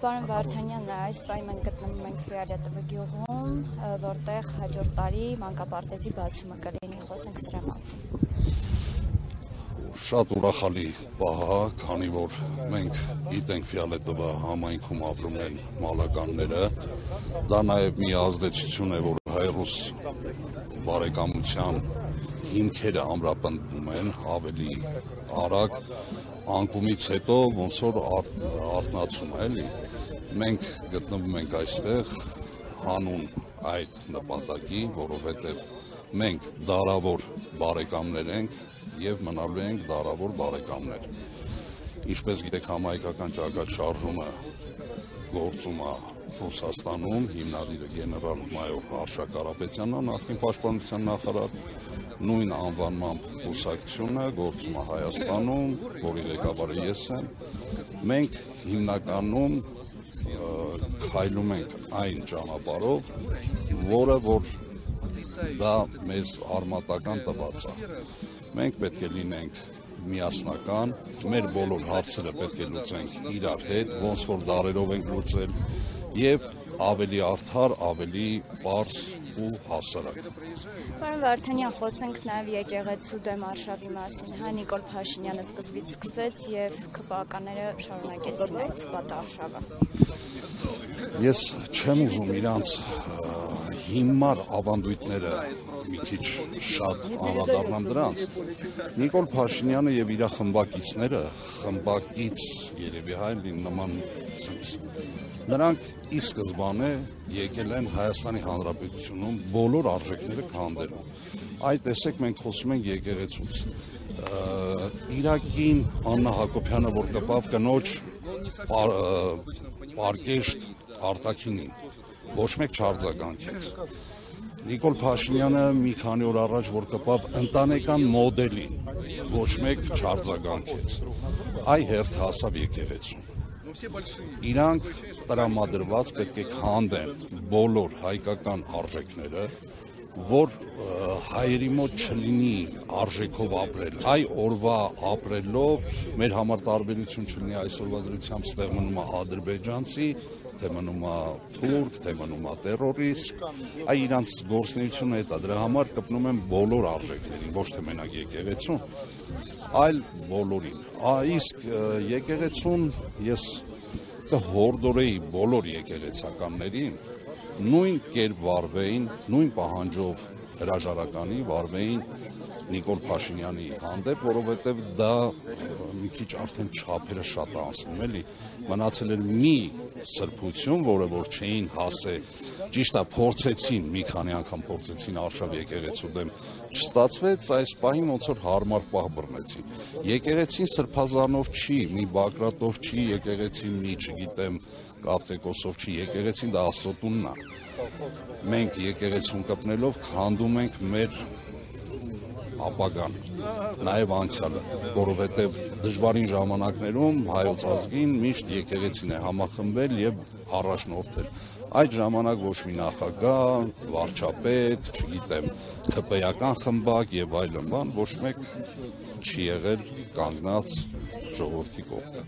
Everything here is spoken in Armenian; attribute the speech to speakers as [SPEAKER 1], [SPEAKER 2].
[SPEAKER 1] Պարոն Վարդանյան, այս պահին մենք գտնվում ենք Ֆիարետովի գյուղում, որտեղ հաջորդ տարի մանկապարտեզի բացումը կլինի, խոսենք սրա մասին։
[SPEAKER 2] Շատ ուրախալի պահ է, քանի որ մենք գիտենք Ֆիարետովի համայնքում ապրում են մալականները, դա նաև մի ազդեցություն է, որ հայ-ռուս բարեկամության հիմքերը ամրապնդվում են ավելի արագ, անկումից հետո ոնց որ արթնացում է, էլի։ Մենք գտնվում ենք այստեղ հանուն այդ նպատակի, որովհետև մենք դարավոր բարեկամներ ենք և մնալու ենք դարավոր բարեկամներ։ Ինչպես գիտեք, համահայկական ճակատշարժումը գործում է Ռուսաստանում, հիմնադիրը գեներալ-մայոր Արշակ Կարապետյանն է, նախկին պաշտպանության նախարար, նույն անվանմամբ կուսակցությունը գործում է Հայաստանում, որի ղեկավարը ես եմ։ Մենք հիմնականում քայլում ենք այն ճանապարհով, որը որ դա մեզ արմատական տված է։ Մենք պետք է լինենք միասնական, մեր բոլոր հարցերը պետք է լուծենք իրար հետ, ոնց որ դարերով ենք լուծել, և ավելի արդար, ավելի պարզ ու հասարակ։
[SPEAKER 1] Պարոն Վարդանյան, խոսենք նաև եկեղեցու դեմ արշավի մասին, Նիկոլ Փաշինյանը սկզբից սկսեց և ՔՊԱ-ականները շարունակեցին այդ պատարշավը։
[SPEAKER 2] Ես չեմ ուզում իրանց հիմար ավանդույթները մի քիչ շատ անդրադառնամ դրանց։ Նիկոլ Փաշինյանը և իր խմբակիցները, խմբակից երևի հայ նման նրանք ի սկզբանե եկել են Հայաստանի Հանրապետությունում բոլոր արժեքները քանդելու։ Այդ տեսեք մենք խոսում ենք եկեղեցուց։ Իրակին Աննա Հակոբյանը, որ կպավ կնոջ պարկեշտ արտաքինին, ոչ մեկ չարձագանքեց։ Նիկոլ Փաշինյանը մի քանի օր առաջ, որ կպավ ընտանեկան մոդելին, ոչ մեկ չարձագանքեց։ Այ հերթ հասավ եկեղեցուն։ Իրանք տրամադրված պետք է քանդեն բոլոր հայկական արժեքները, որ հայերի մոտ չլինի արժեքով ապրել։ Այ օրվա ապրելով մեր համար տարբերություն չլինի այսօրվա դրությամբ ստեղ մնում է ադրբեջանցի, թե մնում է թուրք, թե մնում է տերորիստ, այ իրանց գործունեությունը է դա, դրա համար կպնում են բոլոր արժեքներին, ոչ թե մենակ եկեղեցուն, այլ բոլորին։ Իսկ եկեղեցուն ես կհորդորեի բոլոր եկեղեցականներին նույն կերպ վարվեին, նույն պահանջով հրաժարականի վարվեին Նիկոլ Փաշինյանի հանդեպ, որովհետև դա մի քիչ արդեն չափերը շատ է անցնում, էլի, մնացել էր մի սրբություն, որը որ չէին հասել, ճիշտ է, փորձեցին, մի քանի անգամ փորձեցին արշավ եկեղեցու դեմ, չստացվեց, այս պահին ոնց որ հարմար պահ բռնեցին։ Եկեղեցին սրբազանով չի, մի Բագրատով չի, եկեղեցին մի, չգիտեմ, Կաթողիկոսով չի, եկեղեցին դա Աստծո տունն է։ Մենք եկեղեցուն կպնելով քանդում ենք մեր ապագան, նաև անցյալը, որովհետև դժվարին ժամանակներում հայոց ազգին միշտ եկեղեցին է համախմբել և առաջնորդել։ Այդ ժամանակ ոչ մի նախագահ, վարչապետ, չգիտեմ, ՔՊ-ական խմբակ և այլն բան, ոչ մեկ չի եղել կանգնած ժողովրդի կողքը։